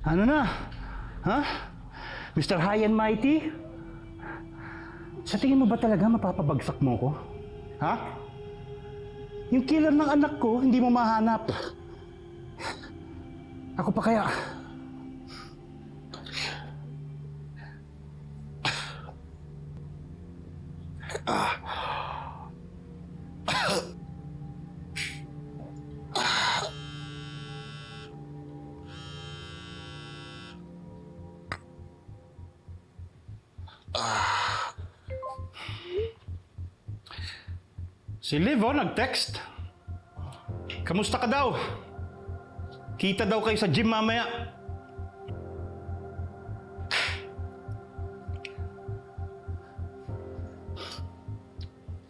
Ano na? Ha? Mr. High and Mighty? Sa tingin mo ba talaga mapapabagsak mo ko? Ha? Yung killer ng anak ko, hindi mo mahanap. Ako pa kaya? Si Liv, nag-text. Kamusta ka daw? Kita daw kayo sa gym mamaya.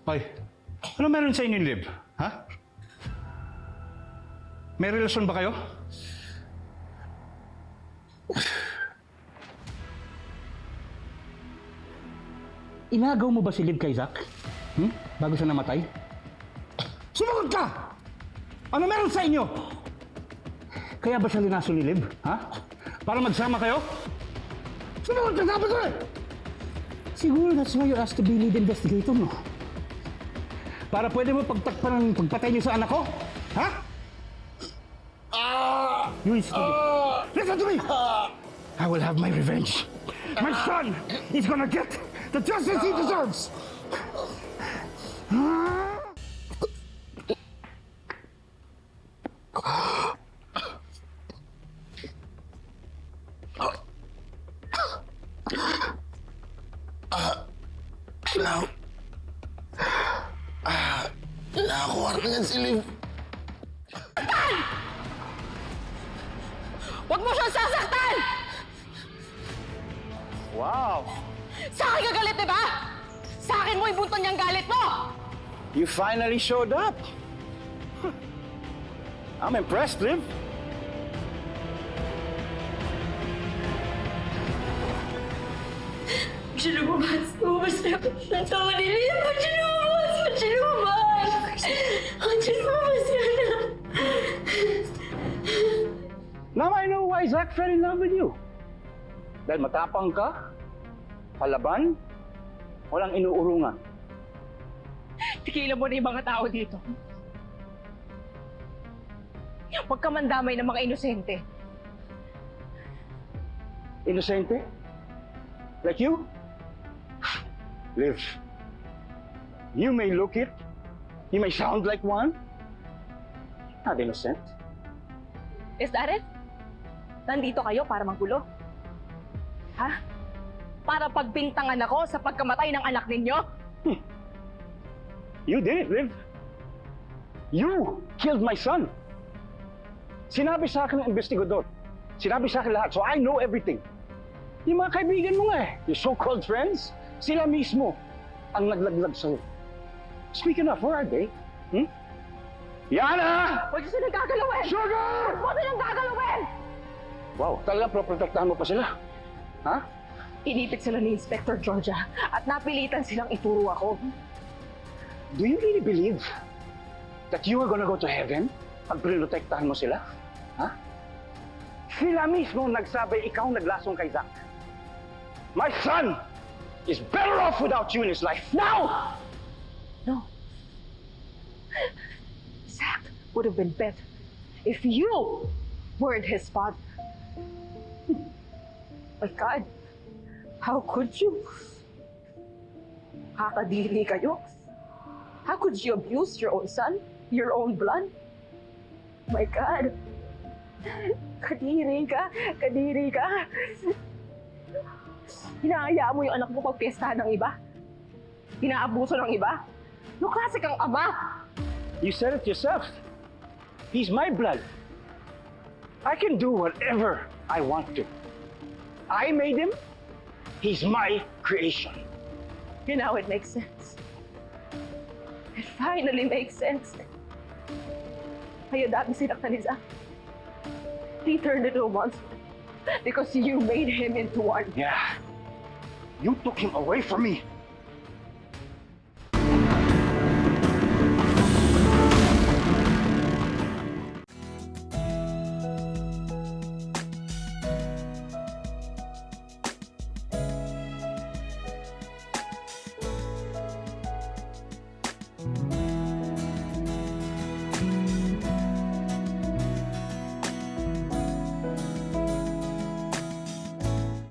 Ay, ano meron sa inyo, Liv? Ha? May relasyon ba kayo? Inagaw mo ba si Liv kay Zach? Bago siya namatay? Sumagot ka! Ano meron sa inyo? Kaya ba siya linaso ni Liv? Ha? Para magsama kayo? Sumagot ka, sabi ko eh! Siguro that's why you're asked to be lead investigator, no? Para pwede mo pagtakpan ng pagpatay niyo sa anak ko? Ha? You listen to me. Listen to me! I will have my revenge. My son is gonna get the justice he deserves! Nakakuha na yan si Liv. Huwag mo siyang sasaktan! Wow! Sa akin ka galit, di ba? Sa akin mo ibunton niyang galit mo! You finally showed up! I'm impressed, Liv. Siya lumabas. Lumabas na ako ng tawa ni Liv. Ba't siya lumabas? Ba't siya lumabas? Ba't siya lumabas ka na? Now I know why Zach fell in love with you. Dahil matapang ka, palaban, walang inuurungan. Tigilan mo na yung mga tao dito. Huwag ka mandamay ng mga inosente. Inosente? Like you? Liv, you may look it, you may sound like one, not innocent. Is that it? Nandito kayo para manggulo? Ha? Para pagbintangan ako sa pagkamatay ng anak ninyo? You did it, Liv. You killed my son. Sinabi sa akin ng investigador. Sinabi sa akin lahat, so I know everything. Yung mga kaibigan mo nga eh, yung so-called friends, sila mismo ang naglaglag sa'yo. Speaking of, where are they? Yana! Huwag silang gagalawin! Sugar! Huwag silang gagalawin! Wow, talagang proprotektahan mo pa sila. Ha? Inipit sila ni Inspector Georgia at napilitan silang ituro ako. Do you really believe that you are gonna go to heaven pag prinotektahan mo sila? Ha? Sila mismo nagsabi ikaw naglasong kay Zach. My son is better off without you in his life now! No. Zach would have been better if you weren't his father. My God, how could you? Kakadiri kayo. How could you abuse your own son? Your own blood? My God. Kadiri ka. Kadiri ka. Hinahayaan mo yung anak mo pagpiestahan ng iba? Inaabuso ng iba? No klase kang ama? You said it yourself. He's my blood. I can do whatever I want to. I made him. He's my creation. You know, it makes sense. It finally makes sense. Kaya dami sinaktan ni Zach. He turned into a monster because you made him into one. Yeah. You took him away from me.